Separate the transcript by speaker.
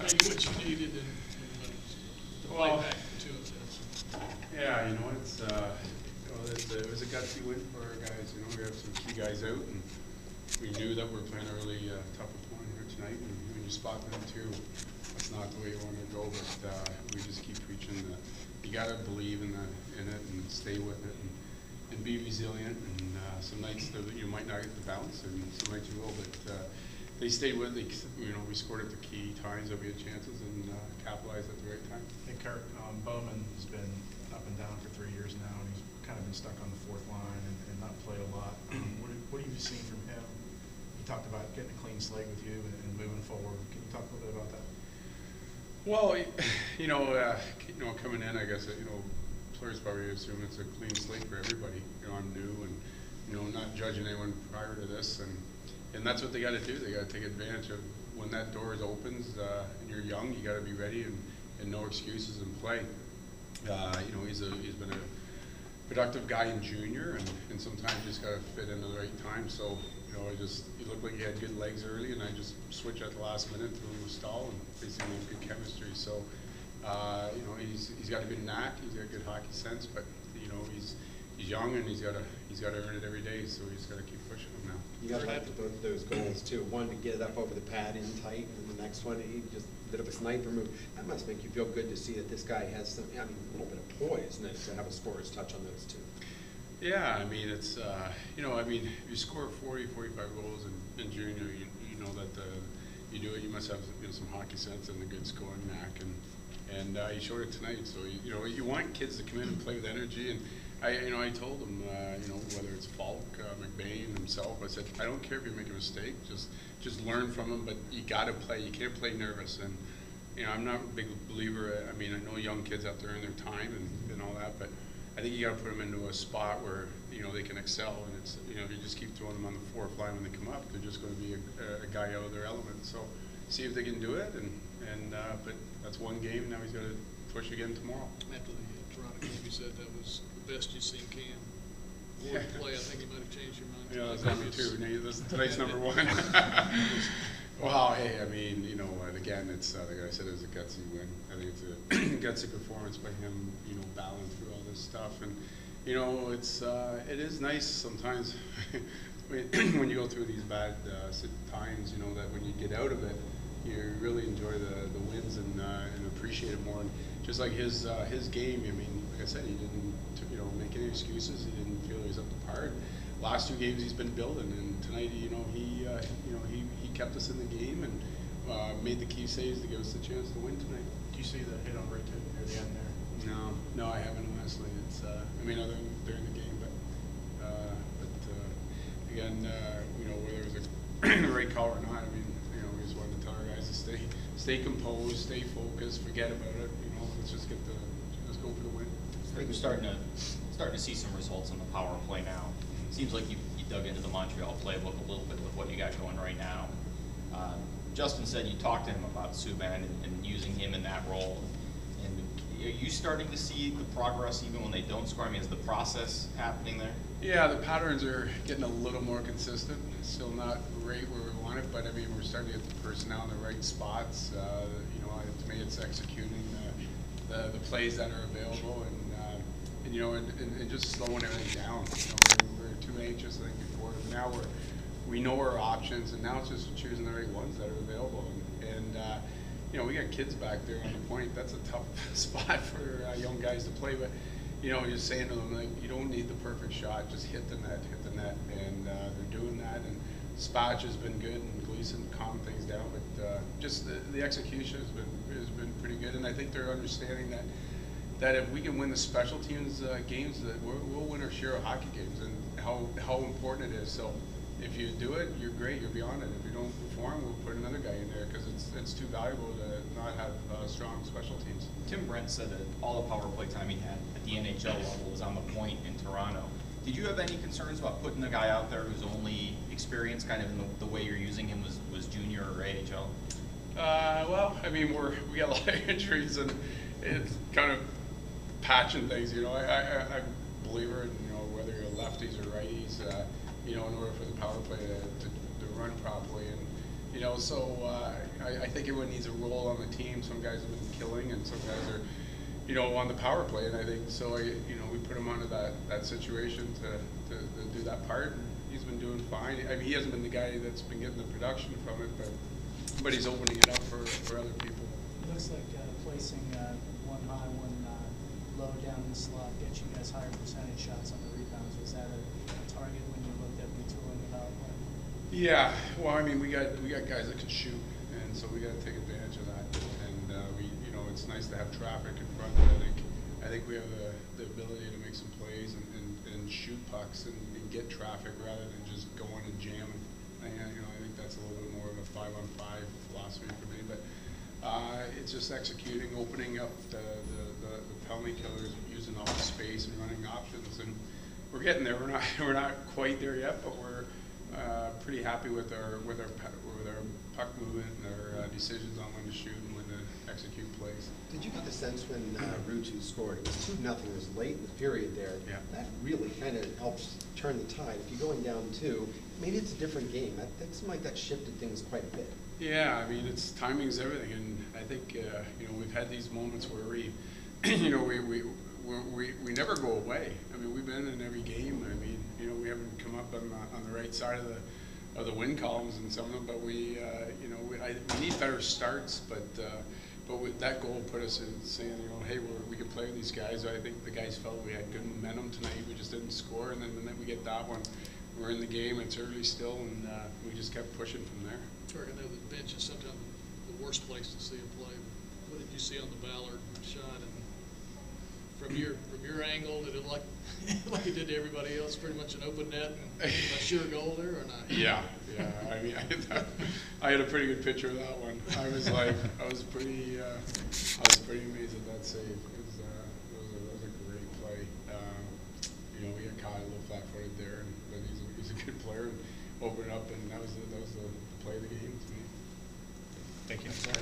Speaker 1: maybe what you needed and to play back to it.
Speaker 2: Yeah, it was a gutsy win for our guys. We have some key guys out, and we knew that we're playing a really tough opponent here tonight. And when you spot them too, that's not the way you want to go. But we just keep preaching that you got to believe in it and stay with it and be resilient. And some nights that you might not get the bounce, and some nights you will. But they stayed with it. We scored at the key times that we had chances and capitalized at the right time.
Speaker 3: Hey, Kirk, Bowman has been up and down for 3 years now, and he's kind of been stuck on the fourth line and not played a lot. What have you seen from him? He talked about getting a clean slate with you and moving forward. Can you talk a little bit about that?
Speaker 2: Well, coming in, I guess, players probably assume it's a clean slate for everybody. I'm new and, not judging anyone prior to this. And that's what they got to do. They got to take advantage of when that door opens and you're young, you got to be ready and no excuses and play. He's been a productive guy in junior and sometimes just got to fit into the right time. So, he looked like he had good legs early, and I just switched at the last minute, threw him a stall, and basically made good chemistry. So, he's got a good knack, he's got good hockey sense, but he's young and he's got to earn it every day. So he's got to keep pushing him now.
Speaker 4: You got to have both of those goals too. One to get it up over the pad in tight, and the next one he just a bit of a sniper move. That must make you feel good to see that this guy has some, a little bit of poise, and to have a scorer's touch on those two.
Speaker 2: Yeah, it's if you score 40, 45 goals in junior, you know that you do it. You must have some hockey sense and a good scoring knack, and he showed it tonight. So you want kids to come in and play with energy. And I told him whether it's Falk, McBain, himself, I said I don't care if you make a mistake, just learn from him. But you got to play. You can't play nervous. And I'm not a big believer. I know young kids out there in their time and all that, but I think you got to put them into a spot where they can excel, and it's if you just keep throwing them on the fourth line when they come up, they're just going to be a guy out of their element. So see if they can do it, but that's one game. Now he's got to push again tomorrow.
Speaker 1: After the Toronto game, you said that was the best you've seen Cam. Boy, play, I think he might have changed your mind.
Speaker 2: Yeah, that's number two. Tonight's number one. Well, hey, and again, it's like I said, it was a gutsy win. I think it's a gutsy performance by him, battling through all this stuff, and it is nice sometimes when you go through these bad times, that when you get out of it, you really enjoy the wins and appreciate it more. And just like his game, like I said, he didn't make any excuses. He didn't feel he was up to par. Last 2 games he's been building, and tonight, he kept us in the game and made the key saves to give us a chance to win tonight.
Speaker 3: Do you see the hit on Ray too near the end there?
Speaker 2: No, I haven't honestly. It's other than during the game, but again, whether it was a right call or not, we just wanted to tell our guys to stay composed, stay focused, forget about it. Let's just let's go for the win.
Speaker 5: We're starting to see some results on the power play now. Seems like you dug into the Montreal playbook a little bit with what you got going right now. Justin said you talked to him about Subban and using him in that role. And are you starting to see the progress even when they don't score? Is the process happening there?
Speaker 2: Yeah, the patterns are getting a little more consistent. Still not right where we want it, but we're starting to get the personnel in the right spots. To me, it's executing the plays that are available and just slowing everything down. We're too anxious, I think, before. Now we know our options, and now it's just choosing the right ones that are available. And we got kids back there on the point. That's a tough spot for young guys to play. But just saying to them, you don't need the perfect shot. Just hit the net, and they're doing that. And Spatch has been good, and Gleason calmed things down. But just the execution has been pretty good, and I think they're understanding that if we can win the special teams games, that we'll win our share of hockey games, and how important it is. So if you do it, you're great, you're beyond it. If you don't perform, we'll put another guy in there because it's too valuable to not have strong special teams.
Speaker 5: Tim Brent said that all the power play time he had at the NHL level was on the point in Toronto. Did you have any concerns about putting a guy out there whose only experience kind of in the way you're using him was junior or AHL?
Speaker 2: We got a lot of injuries, and it's kind of patching things. I'm a believer in whether you're lefties or righties. In order for the power play to run properly, and You know, so I think everyone needs a role on the team. Some guys have been killing, and some guys are, you know, on the power play. And I think so. You know, we put him onto that situation to do that part. And he's been doing fine. I mean, he hasn't been the guy that's been getting the production from it, but he's opening it up for other people.
Speaker 6: It looks like placing one high, one low down in the slot gets you guys higher percentage shots on the rebounds. Was that a target when you looked at retooling the power play?
Speaker 2: Yeah, well, I mean, we got guys that can shoot, and so we got to take advantage of that. And you know, it's nice to have traffic in front. I think we have the ability to make some plays and shoot pucks and get traffic rather than just going and jamming. And, you know, I think that's a little bit more of a 5-on-5 philosophy for me. But it's just executing, opening up the penalty killers, using all the space and running options, and we're getting there. We're not quite there yet, but we're pretty happy with our puck movement and our decisions on when to shoot and when to execute plays.
Speaker 4: Did you get the sense when Ruutu scored, it was 2-0, it was late in the period there,
Speaker 2: Yeah.
Speaker 4: that really kind of helps turn the tide. If you're going down 2, maybe it's a different game. That seemed like that shifted things quite a bit.
Speaker 2: Yeah, I mean, timing's everything, and I think you know, we've had these moments where we, you know, we never go away. I mean, we've been in every game. I mean, you know, we haven't come up on the right side of the win columns in some of them, but we, you know, we need better starts. But with that goal put us in saying, you know, hey, we can play with these guys. I think the guys felt we had good momentum tonight. We just didn't score, and then we get that one. We're in the game. It's early still, and we just kept pushing from there.
Speaker 1: Turk, I know the bench is sometimes the worst place to see a play. What did you see on the Ballard shot? And from your angle, did it like like it did to everybody else? Pretty much an open net and a sure goal there, or not?
Speaker 2: Yeah. I mean, I had a pretty good picture of that one. I was pretty amazed at that save. It was a great play. You know, we got caught a little flat-footed there, but he's a good player and opened it up, and that was the play of the game to me.
Speaker 3: Thank you.